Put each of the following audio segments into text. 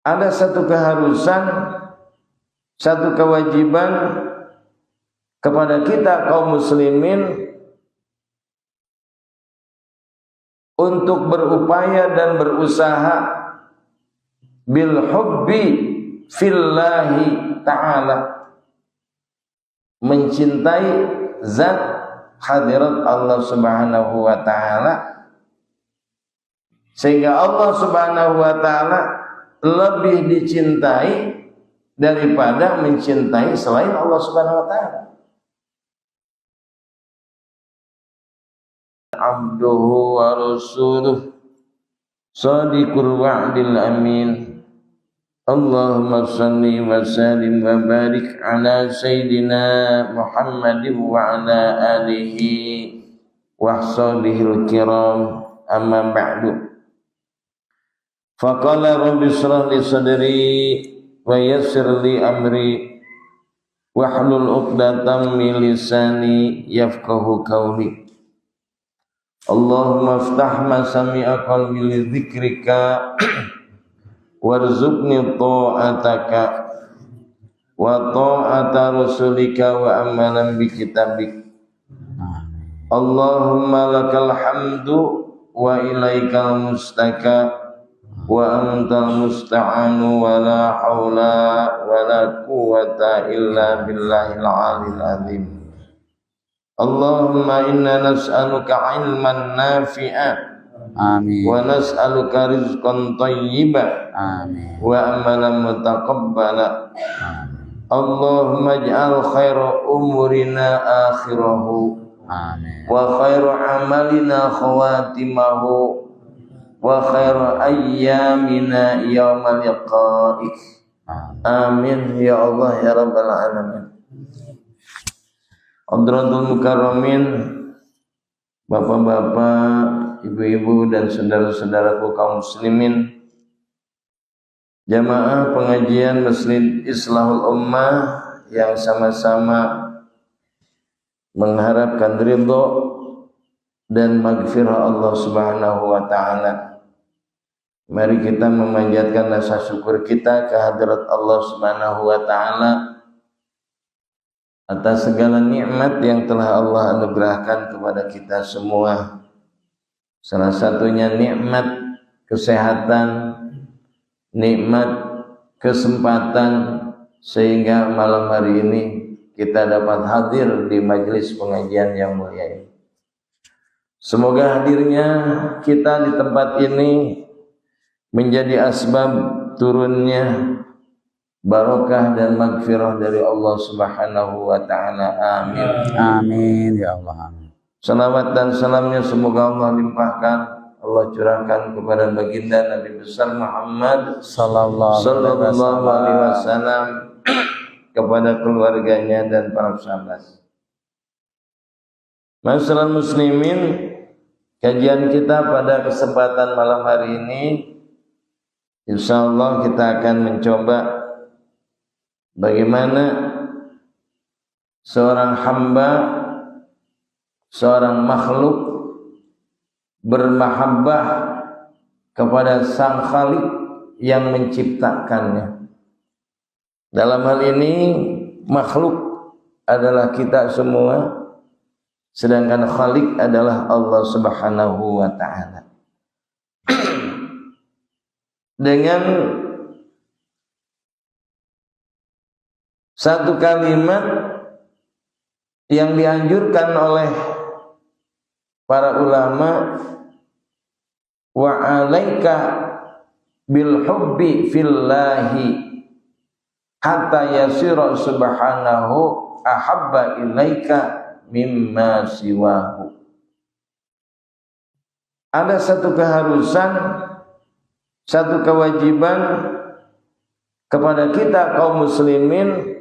ada satu keharusan, satu kewajiban kepada kita kaum muslimin untuk berupaya dan berusaha bil hubbi fillahi ta'ala, mencintai zat hadirat Allah Subhanahu wa ta'ala, sehingga Allah Subhanahu wa ta'ala lebih dicintai daripada mencintai selain Allah Subhanahu wa ta'ala. Abduhu wa rasuluh sadiqul wa'dil amin. Allahumma salli wa sallim wa barik ala sayyidina Muhammadin wa ala alihi wa sahbihi kiram, amma ba'du. Faqala rabbi shrah li sadri wa yassir li amri wahlul 'uqdatam min lisani yafqahu qawli. Allahumma aftah masami'a qalbi li dzikrika warzuqni ta'ataka wa ta'ata rasulika wa amalan bi kitabik. Allahumma lakal hamdu wa ilaikal mustaka wa antal musta'anu wa la hawla wa la quwwata illa billahil aliyil azim. Allahumma inna nas'aluka ilman nafi'a, amin, wa nas'aluka rizqan thayyiba, amin, wa amalan mutaqabbala, amin. Allahumma ij'al khaira umurina akhirahu, amin, wa khairu amalina khawatimahu, wa khairu ayyamina yawmal liqa'ik, amin ya Allah ya rabbal alamin. Hadratul mukarramin, bapak-bapak, ibu-ibu dan saudara-saudaraku kaum muslimin, jamaah pengajian Masjid Islahul Ummah yang sama-sama mengharapkan ridho dan maghfirah Allah Subhanahu wa ta'ala. Mari kita memanjatkan rasa syukur kita ke hadirat Allah Subhanahu wa ta'ala atas segala nikmat yang telah Allah anugerahkan kepada kita semua. Salah satunya nikmat kesehatan, nikmat kesempatan, sehingga malam hari ini kita dapat hadir di majelis pengajian yang mulia ini. Semoga hadirnya kita di tempat ini menjadi asbab turunnya barokah dan maghfirah dari Allah Subhanahu wa ta'ala. Amin. Amin ya Allah. Amin. Salawat dan salamnya semoga Allah limpahkan, Allah curahkan kepada baginda Nabi besar Muhammad sallallahu alaihi wasallam, kepada keluarganya dan para sahabat. Masyaallah muslimin, kajian kita pada kesempatan malam hari ini insyaallah kita akan mencoba bagaimana seorang hamba, seorang makhluk bermahabbah kepada Sang Khalik yang menciptakannya. Dalam hal ini makhluk adalah kita semua, sedangkan Khalik adalah Allah Subhanahu wa ta'ala. Dengan satu kalimat yang dianjurkan oleh para ulama, wa alaika bil hubbi fillahi hatta yasira subhanahu ahabba ilaika mimma siwahu. Ada satu keharusan, satu kewajiban kepada kita kaum muslimin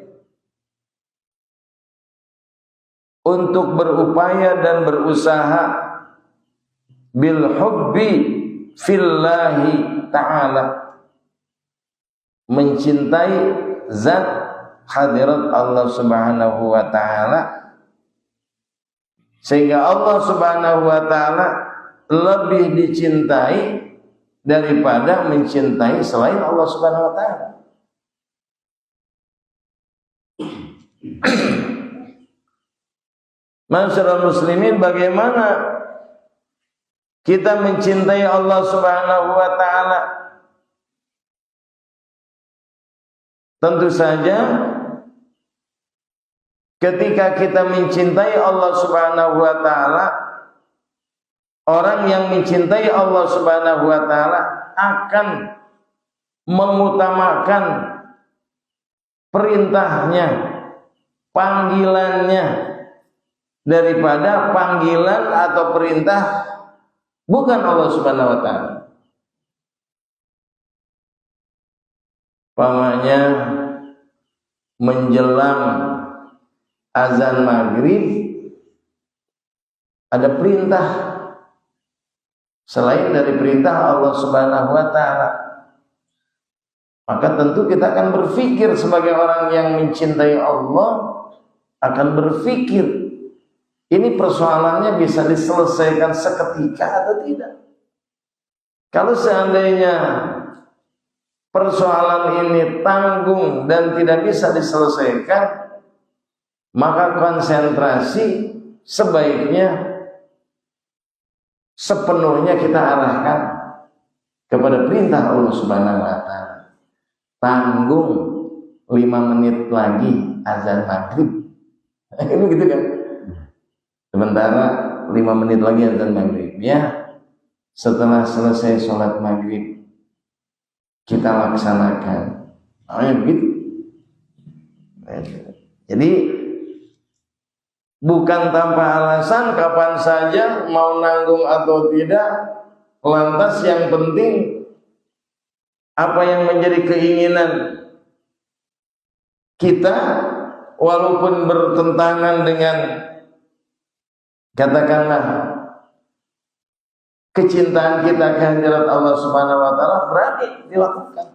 untuk berupaya dan berusaha bil hubbi fillahi ta'ala, mencintai zat hadirat Allah Subhanahu wa ta'ala, sehingga Allah Subhanahu wa ta'ala lebih dicintai daripada mencintai selain Allah Subhanahu wa taala. Masyarakat muslimin, bagaimana kita mencintai Allah Subhanahu wa taala? Tentu saja ketika kita mencintai Allah Subhanahu wa taala, orang yang mencintai Allah Subhanahu wa taala akan mengutamakan perintahnya, panggilannya daripada panggilan atau perintah bukan Allah Subhanahu wa taala. Pamannya menjelang azan maghrib ada perintah selain dari perintah Allah Subhanahu wa taala, maka tentu kita akan berpikir sebagai orang yang mencintai Allah, akan berpikir ini persoalannya bisa diselesaikan seketika atau tidak. Kalau seandainya persoalan ini tanggung dan tidak bisa diselesaikan, maka konsentrasi sebaiknya sepenuhnya kita arahkan kepada perintah Allah Subhanahu wa taala. Tanggung 5 menit lagi azan maghrib. Ini gitu kan? Sementara 5 menit lagi azan maghrib. Ya, setelah selesai sholat maghrib kita laksanakan. Begitu. Jadi bukan tanpa alasan, kapan saja mau nanggung atau tidak, lantas yang penting apa yang menjadi keinginan kita, walaupun bertentangan dengan katakanlah kecintaan kita kehadirat Allah Subhanahu wa taala, berani dilakukan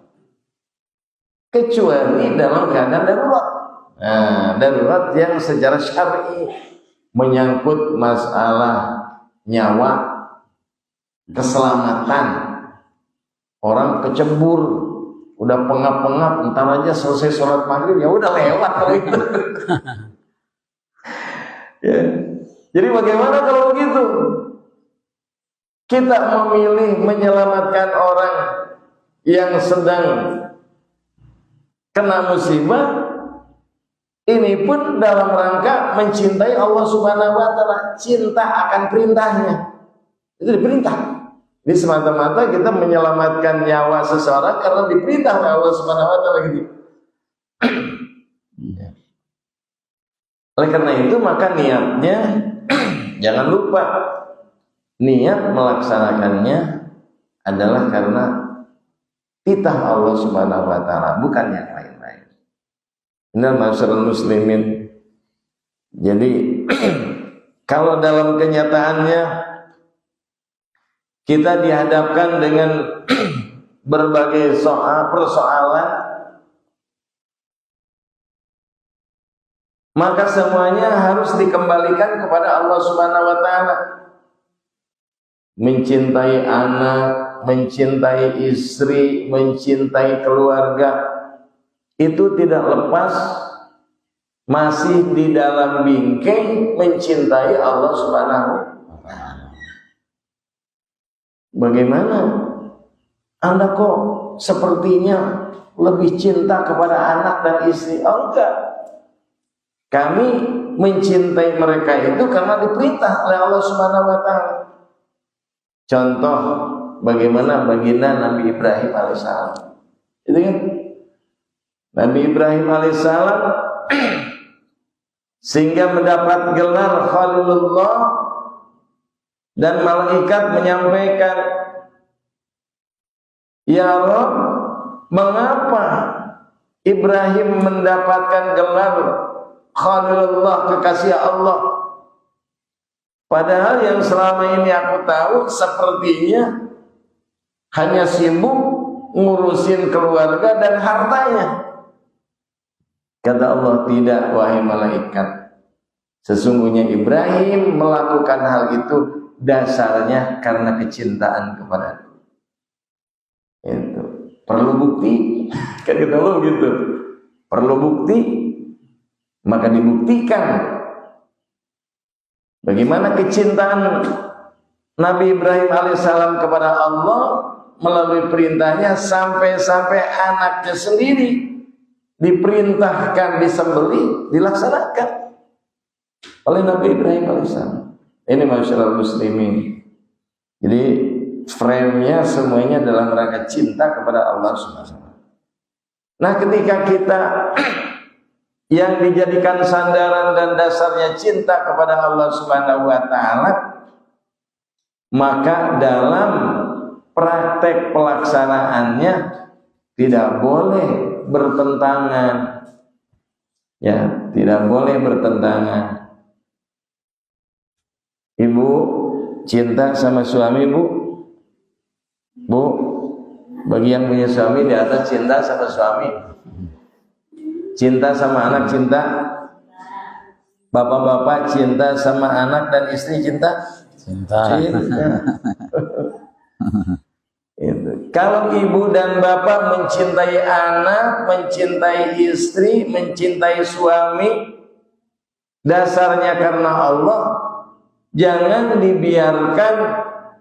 kecuali dalam keadaan darurat. Darurat yang secara syar'i menyangkut masalah nyawa, keselamatan. Orang kecebur, udah pengap-pengap, entar aja selesai sholat maghrib, ya udah lewat kalau itu. Ya. Jadi bagaimana kalau begitu? Kita memilih menyelamatkan orang yang sedang kena musibah, ini pun dalam rangka mencintai Allah Subhanahu wa taala, cinta akan perintahnya. Itu diperintah. Ini semata-mata kita menyelamatkan nyawa seseorang karena diperintah oleh Allah Subhanahu wa taala gitu. Oleh karena itu maka niatnya jangan lupa, niat melaksanakannya adalah karena titah Allah Subhanahu wa taala, bukan yang lain-lain. Innal masyarul muslimin. Jadi kalau dalam kenyataannya kita dihadapkan dengan berbagai persoalan, maka semuanya harus dikembalikan kepada Allah Subhanahu wa taala. Mencintai anak, mencintai istri, mencintai keluarga, itu tidak lepas masih di dalam bingkai mencintai Allah Subhanahu wa taala. Bagaimana Anda kok sepertinya lebih cinta kepada anak dan istri? Oh enggak, kami mencintai mereka itu karena diperintah oleh Allah Subhanahu wa taala. Contoh bagaimana baginda Nabi Ibrahim alaihissalam. Itu kan Nabi Ibrahim alaihissalam sehingga mendapat gelar Khalilullah, dan malaikat menyampaikan, ya Rabb, mengapa Ibrahim mendapatkan gelar Khalilullah, kekasih Allah, padahal yang selama ini aku tahu sepertinya hanya sibuk ngurusin keluarga dan hartanya. Kata Allah, tidak wahai malaikat, sesungguhnya Ibrahim melakukan hal itu dasarnya karena kecintaan kepadaku. Perlu bukti, kan kita lo gitu. Perlu bukti, maka dibuktikan. Bagaimana kecintaan Nabi Ibrahim alaihissalam kepada Allah melalui perintahnya sampai-sampai anaknya sendiri diperintahkan disembelih, dilaksanakan oleh Nabi Ibrahim alaihissalam. Ini masyarakat muslimin. Jadi frame-nya semuanya dalam rangka cinta kepada Allah Subhanahu. Nah, ketika kita yang dijadikan sandaran dan dasarnya cinta kepada Allah Subhanahu wa taala, maka dalam praktek pelaksanaannya tidak boleh bertentangan. Ya, tidak boleh bertentangan. Ibu cinta sama suami, Bu? Bu, bagi yang punya suami di atas cinta sama suami. Cinta sama anak cinta. Bapak-bapak cinta sama anak dan istri cinta? Cinta. Itu. Kalau ibu dan bapak mencintai anak, mencintai istri, mencintai suami, dasarnya karena Allah. Jangan dibiarkan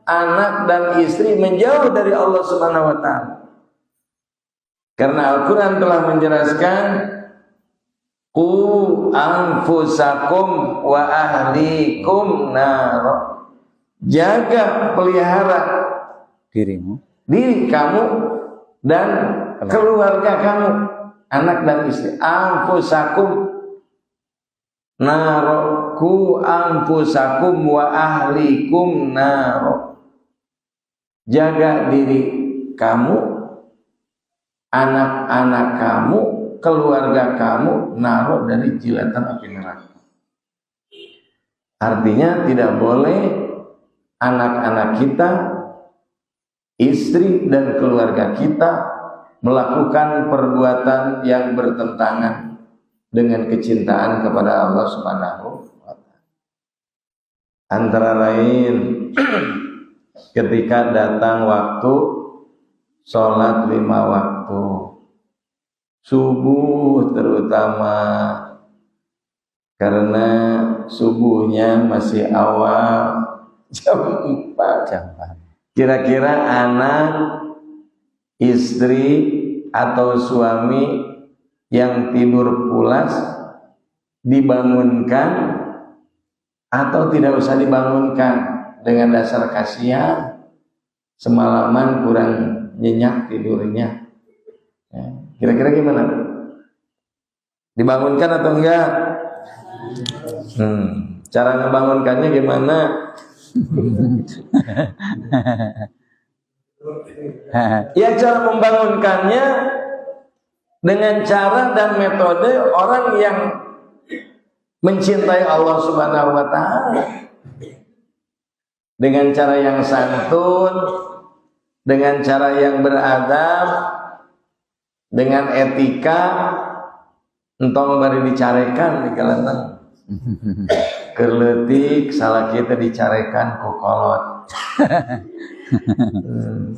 anak dan istri menjauh dari Allah Subhanahu wa taala. Karena Al-Qur'an telah menjelaskan qu anfusakum wa ahlikum nar. Jaga, pelihara diri kamu dan keluarga kamu, anak dan istri. Anfusakum nar, ku anfusakum wa ahlikum nar. Jaga diri kamu, anak-anak kamu, keluarga kamu naruh dari jilatan api neraka. Artinya tidak boleh anak-anak kita, istri dan keluarga kita melakukan perbuatan yang bertentangan dengan kecintaan kepada Allah Subhanahu wa taala. Antara lain ketika datang waktu sholat 5 waktu, subuh terutama, karena subuhnya masih awal, jam 4. Kira-kira anak, istri atau suami yang tidur pulas dibangunkan atau tidak usah dibangunkan dengan dasar kasihan, semalaman kurang nyenyak tidurnya. Kira-kira gimana? Dibangunkan atau enggak? Cara ngebangunkannya gimana? Ya, cara membangunkannya dengan cara dan metode orang yang mencintai Allah Subhanahu wa taala. Dengan cara yang santun, dengan cara yang beradab, dengan etika, entong bari dicarekan di kalangan. Kerletik salah kita dicarekan ku kolot.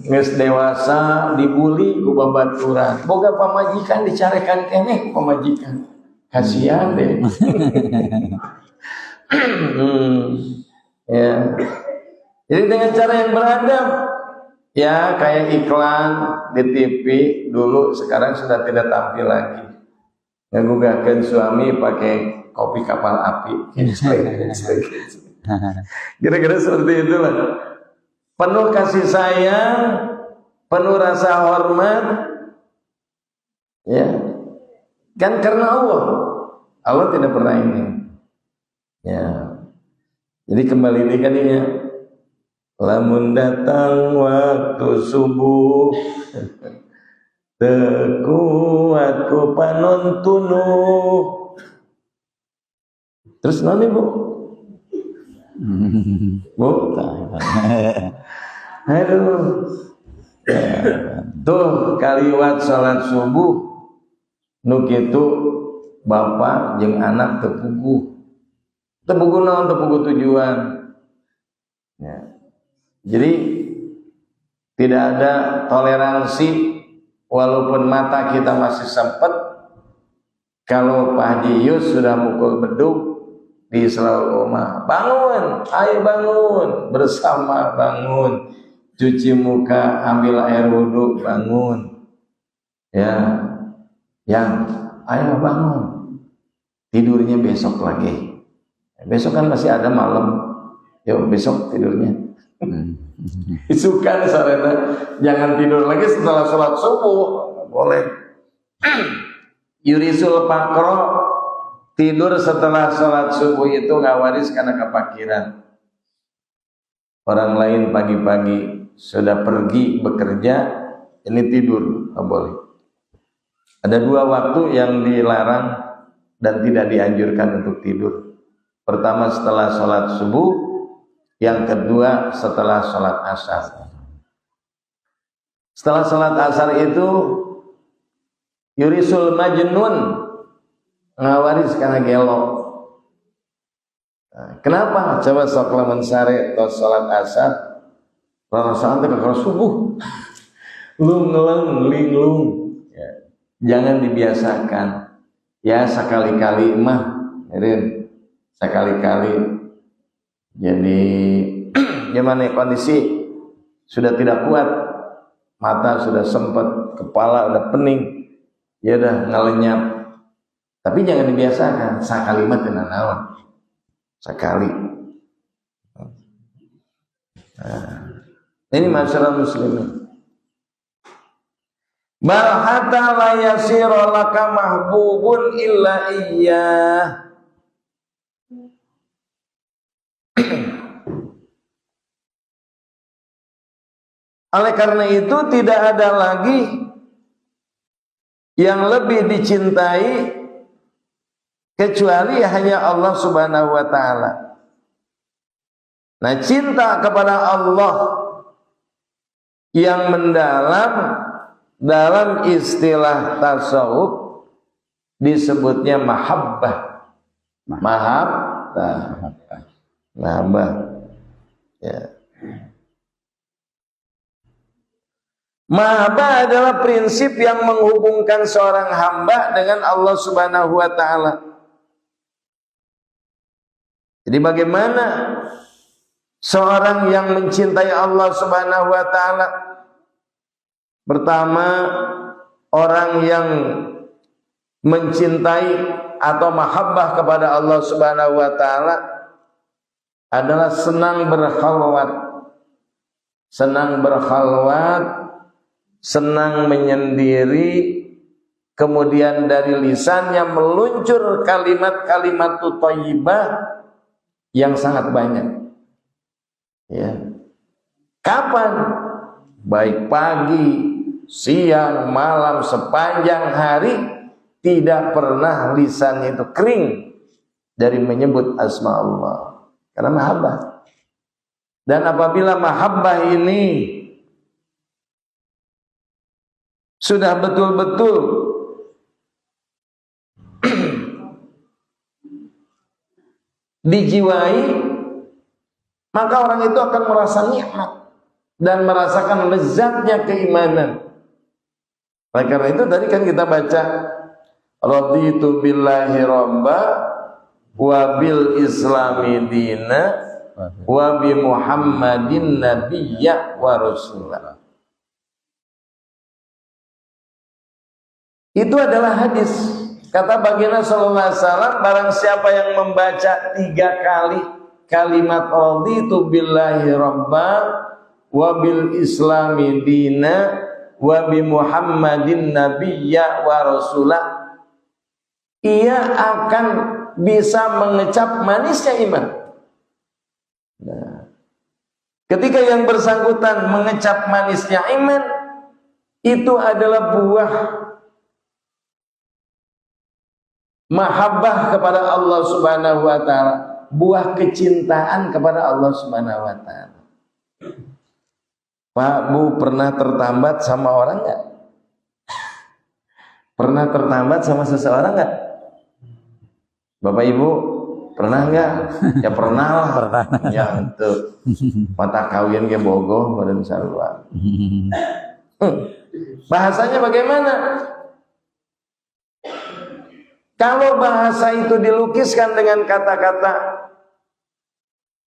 Geus dewasa dibuli ku babaturan. Boga pamajikan dicarekan keneh ku pamajikan. Kasihan deh. Ya. Jadi dengan cara yang beradab, ya kayak iklan di TV dulu, sekarang sudah tidak tampil lagi. Ngagugahkeun suami pakai kopi kapal api. Kira-kira seperti itulah. Penuh kasih sayang, penuh rasa hormat, ya kan karena Allah. Allah tidak pernah ingin. Ya. Jadi kembali ini kan ini ya. Lamun datang waktu subuh, tekuat ku panontunu. Terus nani Bu? Bu? Aduh. Tuh kaliwat salat subuh nu kitu bapak jeung anak tepuguh. Tepuguh naon? Tepuguh tujuan. Ya. Jadi tidak ada toleransi walaupun mata kita masih sempet, kalau Pak Haji Yus sudah mukul beduk di selalu rumah, bangun, ayo bangun, bersama bangun, cuci muka, ambil air wudhu, bangun, ya, yang, ayo bangun, tidurnya besok lagi, besok kan masih ada malam, yuk besok tidurnya, isukan sarena, jangan tidur lagi setelah sholat subuh, boleh, yurisul pakro, tidur setelah sholat subuh itu nggak waris karena kepakiran. Orang lain pagi-pagi sudah pergi bekerja, ini tidur, nggak boleh. Ada dua waktu yang dilarang dan tidak dianjurkan untuk tidur. Pertama setelah sholat subuh, yang kedua setelah sholat asar. Setelah sholat asar itu yurisul majnun, ngawaris karena gelo. Nah, kenapa? Coba sok lamun sare tos salat asar, rasa teh kalau subuh, lungleng linglung. Ya. Jangan dibiasakan. Ya sekali-kali mah, Irin, sekali-kali. Jadi gimana kondisi sudah tidak kuat, mata sudah sempet, kepala udah pening, ya udah ngelenyap. Tapi jangan dibiasakan, sakalimat dengan naon, sekali. Nah, ini masalah muslimin. Bal hatta la yasira laka mahbubun illa iyyah. Oleh karena itu tidak ada lagi yang lebih dicintai kecuali hanya Allah Subhanahu wa ta'ala. Nah, cinta kepada Allah yang mendalam dalam istilah tasawuf disebutnya mahabbah. Mahabbah. Ya. Mahabbah adalah prinsip yang menghubungkan seorang hamba dengan Allah Subhanahu wa ta'ala. Jadi bagaimana seorang yang mencintai Allah Subhanahu wa ta'ala? Pertama, orang yang mencintai atau mahabbah kepada Allah Subhanahu wa ta'ala adalah senang berkhalwat. Senang berkhalwat, senang menyendiri, kemudian dari lisannya meluncur kalimat-kalimat thayyibah yang sangat banyak. Ya. Kapan? Baik pagi, siang, malam, sepanjang hari tidak pernah lisannya itu kering dari menyebut asma Allah. Karena mahabbah. Dan apabila mahabbah ini sudah betul-betul dijiwai, maka orang itu akan merasa nikmat dan merasakan lezatnya keimanan. Oleh karena itu tadi kan kita baca raditu billahi rabba wa bil islami dina wa bi muhammadin nabiyya wa rasulah. Itu adalah hadis. Kata baginda sallallahu alaihi wasallam, barang siapa yang membaca 3 kali kalimat raditu billahi rabba wa bil islami dina wa bi muhammadin nabiyya wa rasulah, ia akan bisa mengecap manisnya iman. Nah, ketika yang bersangkutan mengecap manisnya iman, itu adalah buah mahabbah kepada Allah Subhanahu wa ta'ala, buah kecintaan kepada Allah Subhanahu wa ta'ala. Pak, Bu, pernah tertambat sama orang enggak? Pernah tertambat sama seseorang enggak? Bapak Ibu, pernah enggak? Ya pernah lah. Pernah. Ya itu. Mata kawin ke bogoh badan sarua. Bahasanya bagaimana? Kalau bahasa itu dilukiskan dengan kata-kata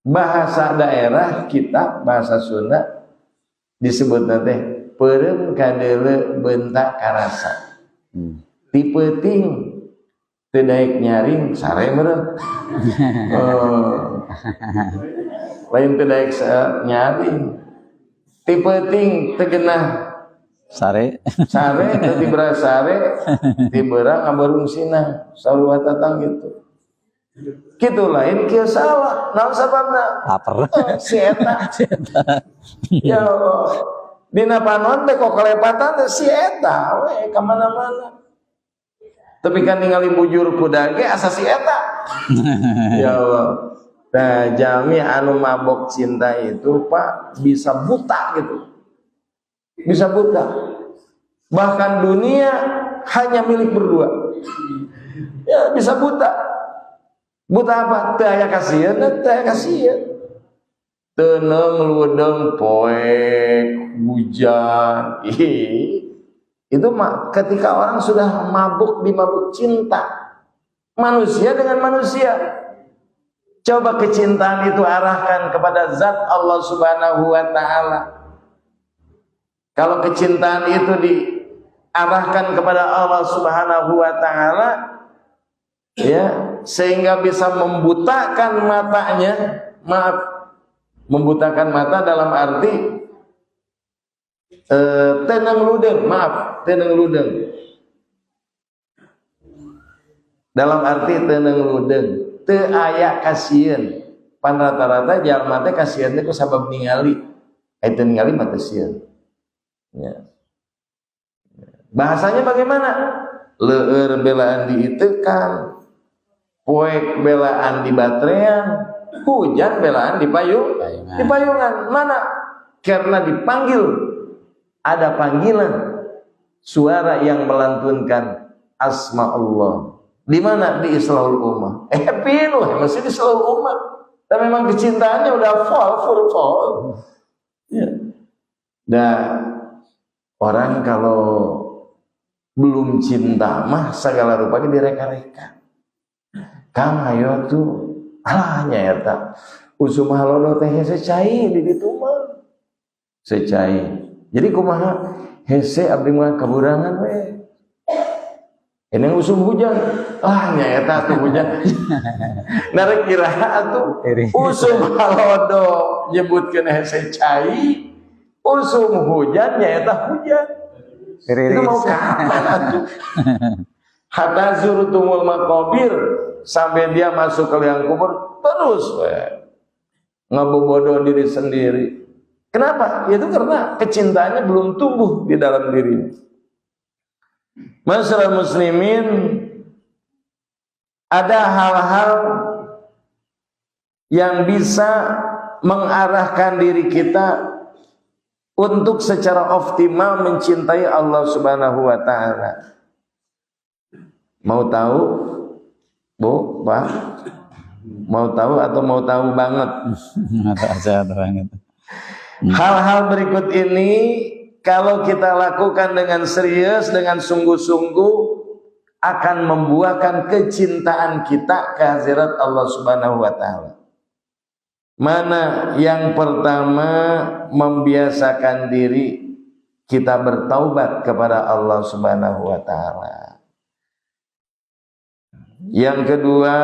bahasa daerah kita, bahasa Sunda, disebut nanti peureum kadeule beuntak karasa. Tipe ting teu daek nyaring sare meureun. Lain teu daek nyaring. Tipe ting teu geunah Sare. sare teu dibera sare, dibera ngabarungsina sarua tatang gitu. Kitu lain kieu salah. Naon sababna? Laper. Si eta. Ya Allah. Dina panon teh kok kelepatan teh si eta we ka mana-mana. Tapi kan ningali bujur kuda ge asa si eta. Ya Allah. Nah, jami anu mabok cinta itu Pak bisa buta gitu. Bisa buta. Bahkan dunia hanya milik berdua. Ya, bisa buta. Buta apa? Teu aya kasieun, teu aya kasieun. Teuneng ludeng poek hujan. Itu ketika orang sudah mabuk di mabuk cinta. Manusia dengan manusia. Coba kecintaan itu arahkan kepada zat Allah Subhanahu wa taala. Kalau kecintaan itu diarahkan kepada Allah Subhanahu wa taala, ya, sehingga bisa membutakan matanya, membutakan mata dalam arti tenang ludeng, tenang ludeng. Dalam arti tenang ludeng, teu aya kasieun. Pan rata-rata jalma teh kasieun teh ku sabab ningali. Aya teu ningali mah teu sieun. Ya. Bahasanya bagaimana? Leur belaan diitekan, poek belaan di batrean, hujan belaan di payungan. Mana? Karena dipanggil, ada panggilan suara yang melantunkan asma Allah. Di mana? Di Islahul Ummah. Pinuh masih di Islahul Ummah. Dan memang kecintaannya udah full. Ya. Dan orang kalau belum cinta mah segala rupanya direka-reka. Kang ayo tuh alahnya eta usum halodo teh hese cai di ditu mah secai. Jadi kumaha hese abdi mah kaburangan we. Ini usum hujan, nya eta tuh hujan. Narek kira atuh usum halodo nyebutkeun hese cai, usum hujan nya eta hujan. Itu mau kapan atuh? Hatta zurtumul maqabir, sampai dia masuk ke liang kubur terus ngabobodo diri sendiri. Kenapa? Itu karena kecintaannya belum tumbuh di dalam dirinya. Masyarakat muslimin, ada hal-hal yang bisa mengarahkan diri kita untuk secara optimal mencintai Allah Subhanahu wa taala. Mau tahu? Bu, Pak? Mau tahu atau mau tahu banget? Hal-hal berikut ini kalau kita lakukan dengan serius, dengan sungguh-sungguh, akan membuahkan kecintaan kita ke hadirat Allah Subhanahu wa taala. Mana yang pertama, membiasakan diri kita bertaubat kepada Allah Subhanahu wa taala. Yang kedua,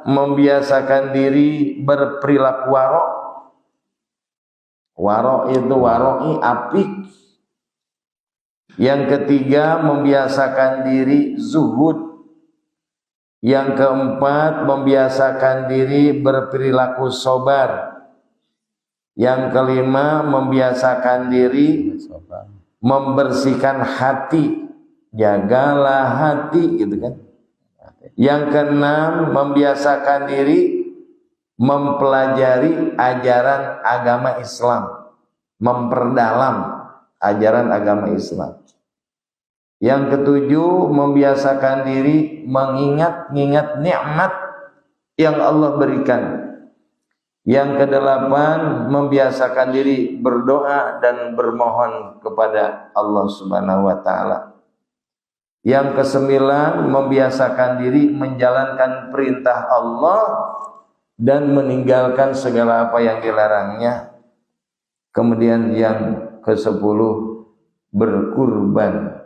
membiasakan diri berperilaku warok. Warok itu waroi apik. Yang ketiga, membiasakan diri zuhud. Yang keempat, membiasakan diri berperilaku sabar. Yang kelima, membiasakan diri membersihkan hati. Jagalah hati, gitu kan. Yang keenam, membiasakan diri mempelajari ajaran agama Islam, memperdalam ajaran agama Islam. Yang ketujuh, membiasakan diri mengingat-ingat nikmat yang Allah berikan. Yang kedelapan, membiasakan diri berdoa dan bermohon kepada Allah Subhanahu wa taala. Yang kesembilan, membiasakan diri menjalankan perintah Allah dan meninggalkan segala apa yang dilarangnya. Kemudian yang kesepuluh, berkurban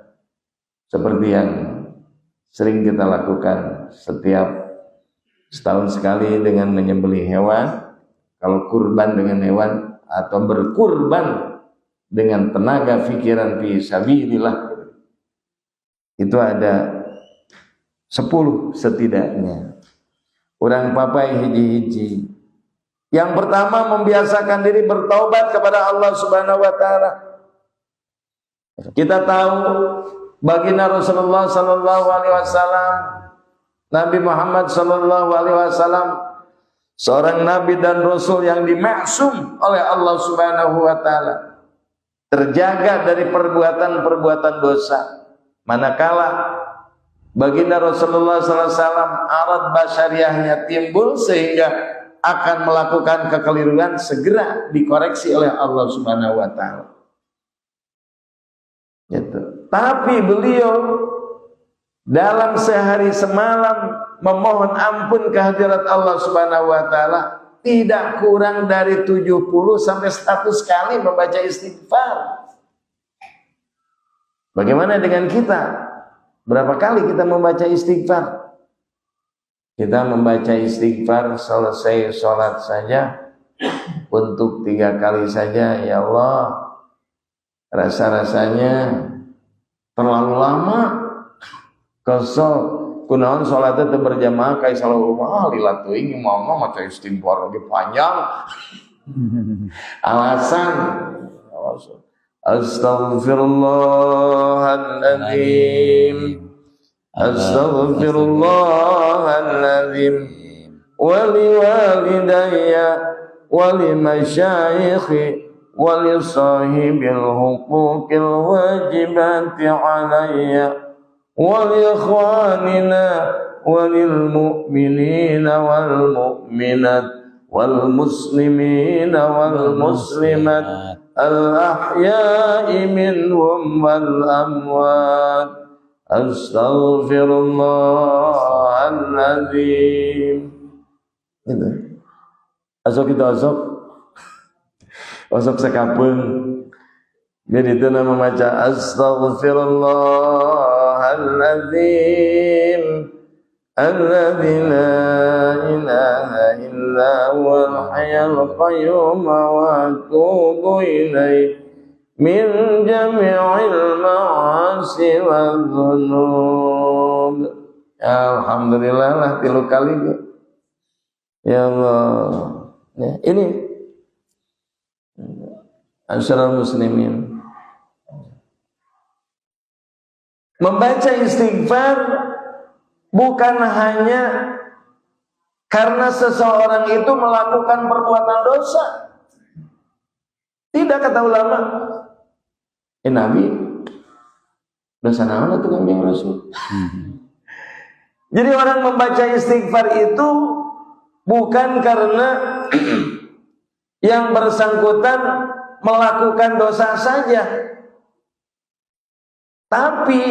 seperti yang sering kita lakukan setiap setahun sekali dengan menyembelih hewan. Kalau kurban dengan hewan atau berkurban dengan tenaga pikiran fi sabilillah, itu ada 10 setidaknya. Urang papai hiji-hiji. Yang pertama, membiasakan diri bertaubat kepada Allah Subhanahu wa taala. Kita tahu baginda Rasulullah sallallahu alaihi wasallam, Nabi Muhammad sallallahu alaihi wasallam, seorang nabi dan rasul yang dimaksum oleh Allah Subhanahu wa taala, terjaga dari perbuatan-perbuatan dosa. Manakala baginda Rasulullah sallallahu alaihi wasallam arad basyariahnya timbul sehingga akan melakukan kekeliruan, segera dikoreksi oleh Allah Subhanahu wa taala. Gitu. Tapi beliau dalam sehari semalam memohon ampun kehadirat Allah Subhanahu wa taala tidak kurang dari 70 sampai 100 kali membaca istighfar. Bagaimana dengan kita? Berapa kali kita membaca istighfar? Kita membaca istighfar selesai sholat saja untuk 3 kali saja, ya Allah, rasa-rasanya terlalu lama. Kesel kunaon salatnya teu berjamaah kayak selalu lila teuing mama maca istighfar lagi panjang. Alasan Astaghfirullahaladzim, Astaghfirullahaladzim, wali walidayya, wali masyayikhi, wali sahibil huquqil wajibati alayya, ولإخواننا وللمؤمنين والمؤمنات والمسلمين والمسلمات الأحياء منهم والأموات أستغفر الله العظيم. Itu. Asok kita asok sekapeung. Jadi itu nama membaca Astaghfirullahaladzim alladzi la ilaha illa huwal hayyul qayyum wa atubu ilaih min jami'il ma'asi wa dzunub. Alhamdulillah lah 3 kali. Ya Allah. Ya, ini Asyrarul muslimin. Membaca istighfar bukan hanya karena seseorang itu melakukan perbuatan dosa. Tidak, kata ulama. Nabi dosa naon atuh Kanjeng Rasul. Jadi orang membaca istighfar itu bukan karena yang bersangkutan melakukan dosa saja, tapi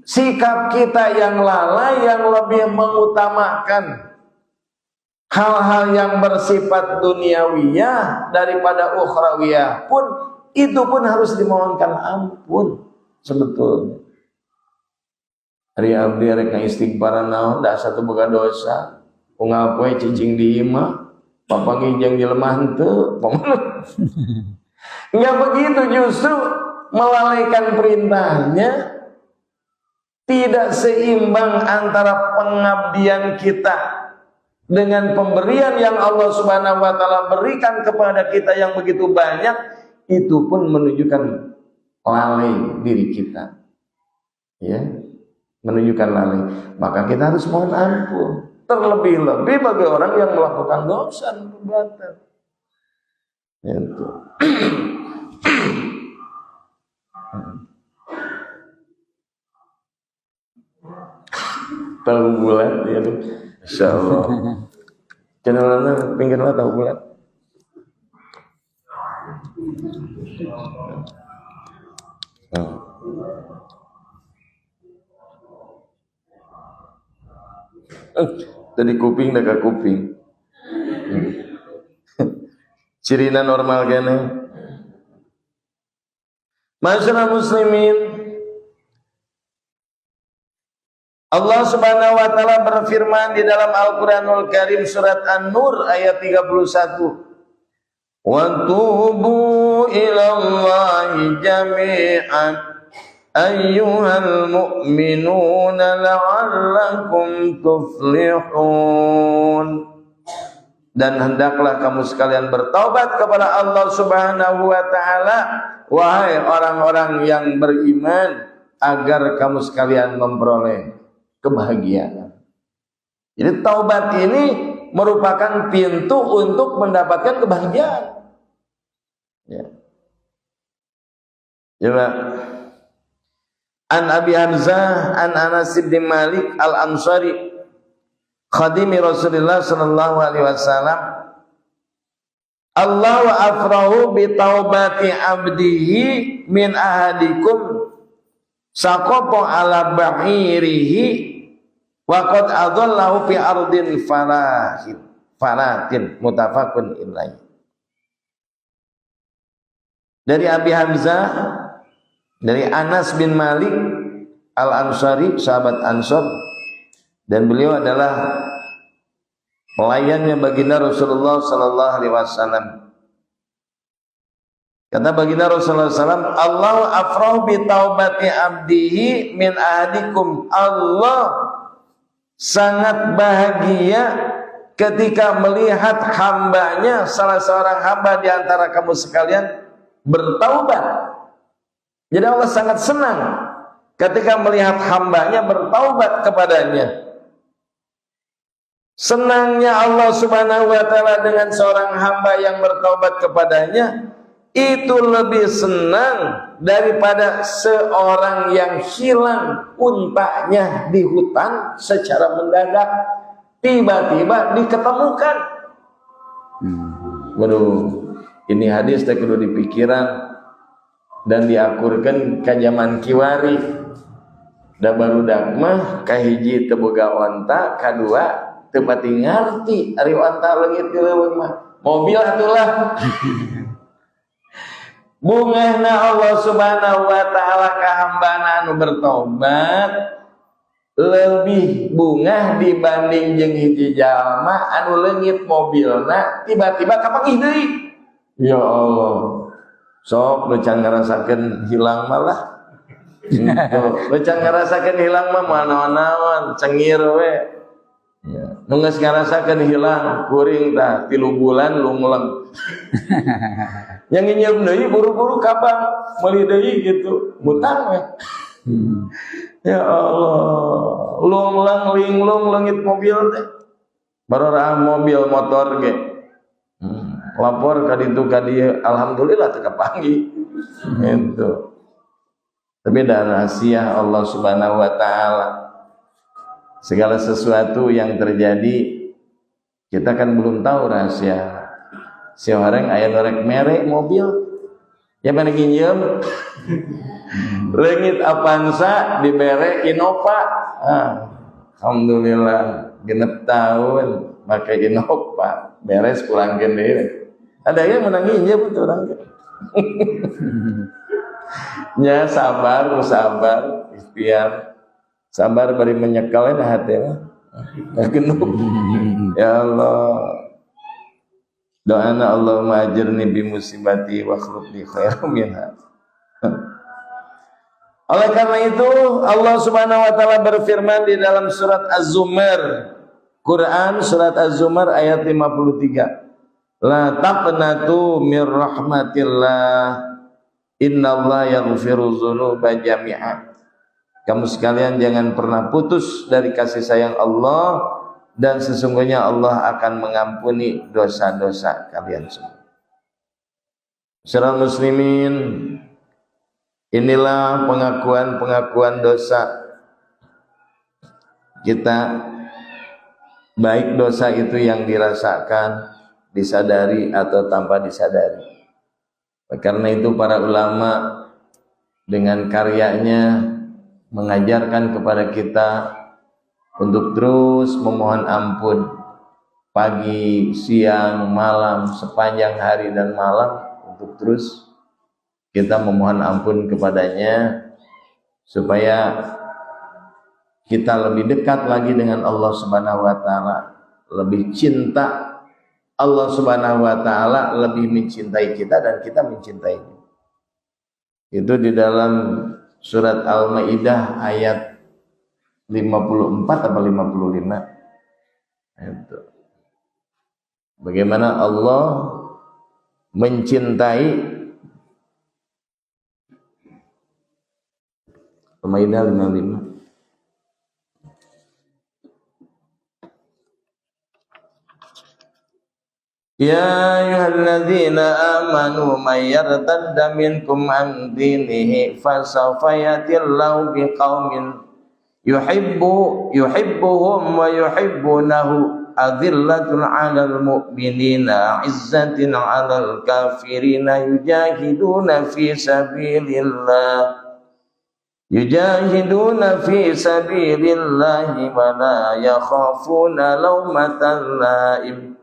sikap kita yang lalai yang lebih mengutamakan hal-hal yang bersifat duniawiyah daripada ukhrawiyah pun, itu pun harus dimohonkan ampun sebetulnya. Ari abdi rek istighfar naon da satu boga dosa, unggal poe cicing di imah, papangijeng jelema henteu. Enggak begitu, justru melalaikan perintahnya, tidak seimbang antara pengabdian kita dengan pemberian yang Allah Subhanahu wa taala berikan kepada kita yang begitu banyak, itu pun menunjukkan lalai diri kita. Ya, menunjukkan lalai. Maka kita harus mohon ampun. Terlebih-lebih bagi orang yang melakukan dosa dan perbuatan. Itu. Tahu bulat ya, insyaallah. Channelnya pinggirnya tahu bulat. Dari kuping ke kuping. Cirina normal kene. Masyaallah muslimin, Allah Subhanahu wa taala berfirman di dalam Al-Qur'anul Karim surat An-Nur ayat 31. Wa tubu ilallahi jami'an ayyuhal mu'minuna la'allakum tuflihun. Dan hendaklah kamu sekalian bertaubat kepada Allah Subhanahu wa taala, wahai orang-orang yang beriman, agar kamu sekalian memperoleh kebahagiaan. Jadi taubat ini merupakan pintu untuk mendapatkan kebahagiaan. Ya. Coba. An Abi Hamzah an Anas bin Malik Al-Ansari khadimi Rasulullah sallallahu alaihi wasallam, Allahu afrahu bi taubati abdihi min ahadikum saqapo ala ba'irihi wa qad adallahu fi ardin falatin mutafaqun ilaih. Dari Abi Hamzah, dari Anas bin Malik Al-Ansari, sahabat Ansor, dan beliau adalah pelayannya baginda Rasulullah sallallahu alaihi wasallam. Kata baginda Rasulullah sallallahu alaihi wasallam, Allahu afrahu bi taubati abdihi min ahadikum. Allah sangat bahagia ketika melihat hambanya, salah seorang hamba di antara kamu sekalian bertaubat. Jadi Allah sangat senang ketika melihat hambanya bertaubat kepadanya. Senangnya Allah Subhanahu wa taala dengan seorang hamba yang bertaubat kepadanya itu lebih senang daripada seorang yang hilang untanya di hutan secara mendadak tiba-tiba diketemukan. Waduh, ini hadis tak kudu dipikiran dan diakurkan ke zaman kiwari. Da barudak mah kahiji teu boga onta, kadua teu pati ngarti ari onta leungit di leuweung mah. Mobil atulah. Bungahna Allah Subhanahu wa taala ka hambana anu bertobat lebih bungah dibanding jeung hiji jalma anu leungit mobilna tiba-tiba kapanggih deui. Ya Allah. Sok lu can ngarasakeun hilang malah. Lu can ngarasakeun hilang mah manaon-naon, cengir we. Ya, nu geus ngarasakeun hilang kuring tah 3 bulan lungleng. Yang nyium deui buru-buru kapan meuli deui gitu, mutang we. Ya Allah, lungleng linglung leungit mobil teh. Barorah mobil motor ge. Lapor ka ditu ka dieu, alhamdulillah teu kapanggih. Itu. Tapi da rahasia Allah Subhanahu wa taala. Segala sesuatu yang terjadi kita kan belum tahu rahasia. Si orang aya norek mere mobil, ya mana nginjem leungit Avanza dibere Innova. Alhamdulillah genep tahun pakai Innova, beres pulangkeun deui. Ada yang menang nginjem tuh orang. Ya sabar, ikhtiar. Sabar bari menyekalnya dah hati lah. Genep. Ya Allah. Doana Allahumma ajirni bi musibati wa akhlifni khairan minha. Oleh karena itu Allah Subhanahu wa taala berfirman di dalam surat Az-Zumar, Quran surat Az-Zumar ayat 53. La taqnatu mir rahmatillah. Innallaha yaghfiru dzunuba jami'a. Kamu sekalian jangan pernah putus dari kasih sayang Allah, dan sesungguhnya Allah akan mengampuni dosa-dosa kalian semua. Saudara muslimin, inilah pengakuan-pengakuan dosa kita, baik dosa itu yang dirasakan, disadari atau tanpa disadari. Karena itu para ulama dengan karyanya mengajarkan kepada kita untuk terus memohon ampun pagi, siang, malam, sepanjang hari dan malam, untuk terus kita memohon ampun kepadanya supaya kita lebih dekat lagi dengan Allah Subhanahu wa taala, lebih cinta Allah Subhanahu wa taala, lebih mencintai kita dan kita mencintainya. Itu di dalam surat Al-Maidah ayat 54 atau 55. Itu. Bagaimana Allah mencintai, Al-Maidah 55. Ya ayyuhalladzina amanu may yartadda minkum an dinihi fasawfa yatillahu biqaumin yuhibbuhum wa yuhibbunahu adhillatul 'alal mu'minina 'izzatin 'alal kafirina yujahiduna fi sabilillahi wa la yakhafuna lawmatan la'im.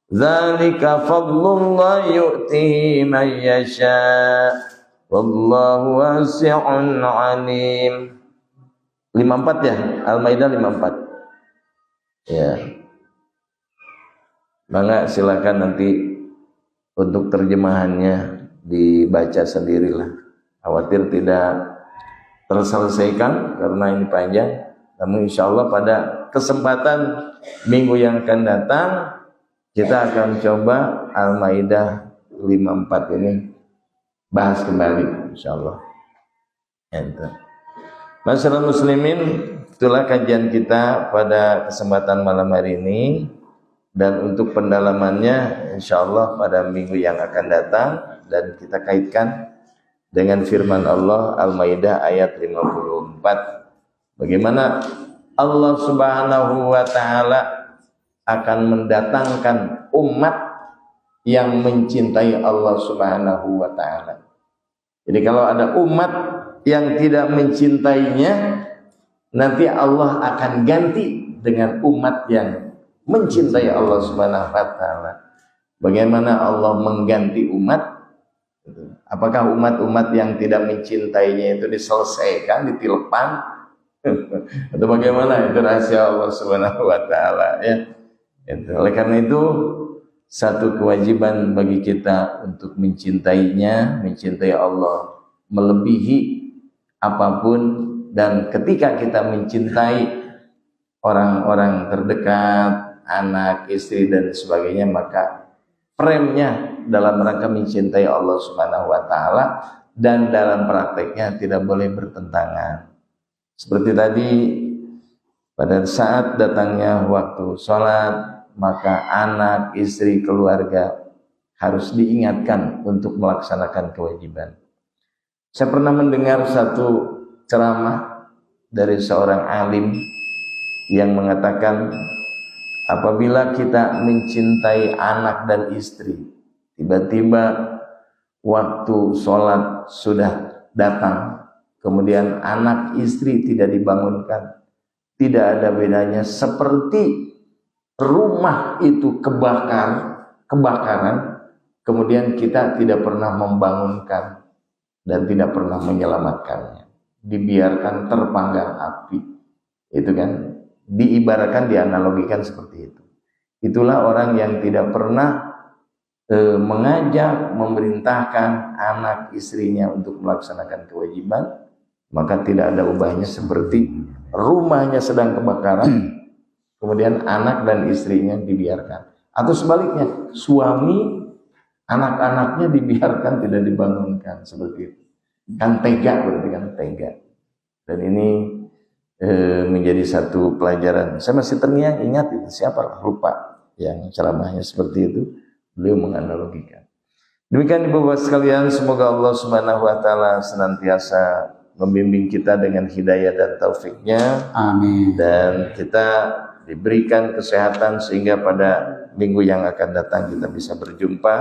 Dzalika fadlullah yu'tihi man yasha wallahu wasi'un 'alim. 54 ya, Al-Maidah 54. Ya. Maka silakan nanti untuk terjemahannya dibaca sendirilah. Khawatir tidak terselesaikan karena ini panjang. Namun insyaallah pada kesempatan minggu yang akan datang kita akan coba Al-Maidah 54 ini bahas kembali insyaallah. Masyarakat muslimin, itulah kajian kita pada kesempatan malam hari ini, dan untuk pendalamannya insyaallah pada minggu yang akan datang, dan kita kaitkan dengan firman Allah Al-Maidah ayat 54. Bagaimana Allah Subhanahu wa taala akan mendatangkan umat yang mencintai Allah Subhanahu wa taala. Jadi kalau ada umat yang tidak mencintainya, nanti Allah akan ganti dengan umat yang mencintai Allah Subhanahu wa taala. Bagaimana Allah mengganti umat? Apakah umat-umat yang tidak mencintainya itu diselesaikan, ditilepan? Atau bagaimana? Itu rahasia Allah Subhanahu wa taala ya. Oleh karena itu satu kewajiban bagi kita untuk mencintainya, mencintai Allah melebihi apapun. Dan ketika kita mencintai orang-orang terdekat, anak, istri dan sebagainya, maka frame-nya dalam rangka mencintai Allah Subhanahu wa taala, dan dalam prakteknya tidak boleh bertentangan. Seperti tadi, pada saat datangnya waktu sholat, maka anak, istri, keluarga harus diingatkan untuk melaksanakan kewajiban. Saya pernah mendengar satu ceramah dari seorang alim yang mengatakan, apabila kita mencintai anak dan istri, tiba-tiba waktu sholat sudah datang, kemudian anak istri tidak dibangunkan, tidak ada bedanya seperti rumah itu kebakaran, kemudian kita tidak pernah membangunkan dan tidak pernah menyelamatkannya, dibiarkan terpanggang api. Itu kan diibaratkan, dianalogikan seperti itu. Itulah orang yang tidak pernah mengajak, memerintahkan anak istrinya untuk melaksanakan kewajiban, maka tidak ada ubahnya seperti rumahnya sedang kebakaran, kemudian anak dan istrinya dibiarkan. Atau sebaliknya, suami anak-anaknya dibiarkan, tidak dibangunkan, seperti itu. Kan tega, berarti kan tega. Dan ini menjadi satu pelajaran. Saya masih terngiang ingat itu, siapa lupa yang ceramahnya seperti itu, beliau menganalogikan. Demikian Ibu Bapak sekalian, semoga Allah Subhanahu wa taala senantiasa membimbing kita dengan hidayah dan taufiknya. Amin. Dan kita diberikan kesehatan sehingga pada minggu yang akan datang kita bisa berjumpa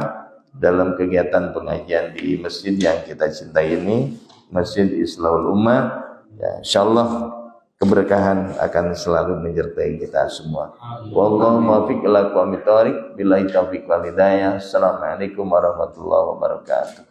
dalam kegiatan pengajian di masjid yang kita cintai ini, Masjid Islahul Ummah. Ya, insyaallah keberkahan akan selalu menyertai kita semua. Wallahu muwaffiq ila aqwamit thoriq, billahi taufiq wal hidayah. Assalamualaikum warahmatullahi wabarakatuh.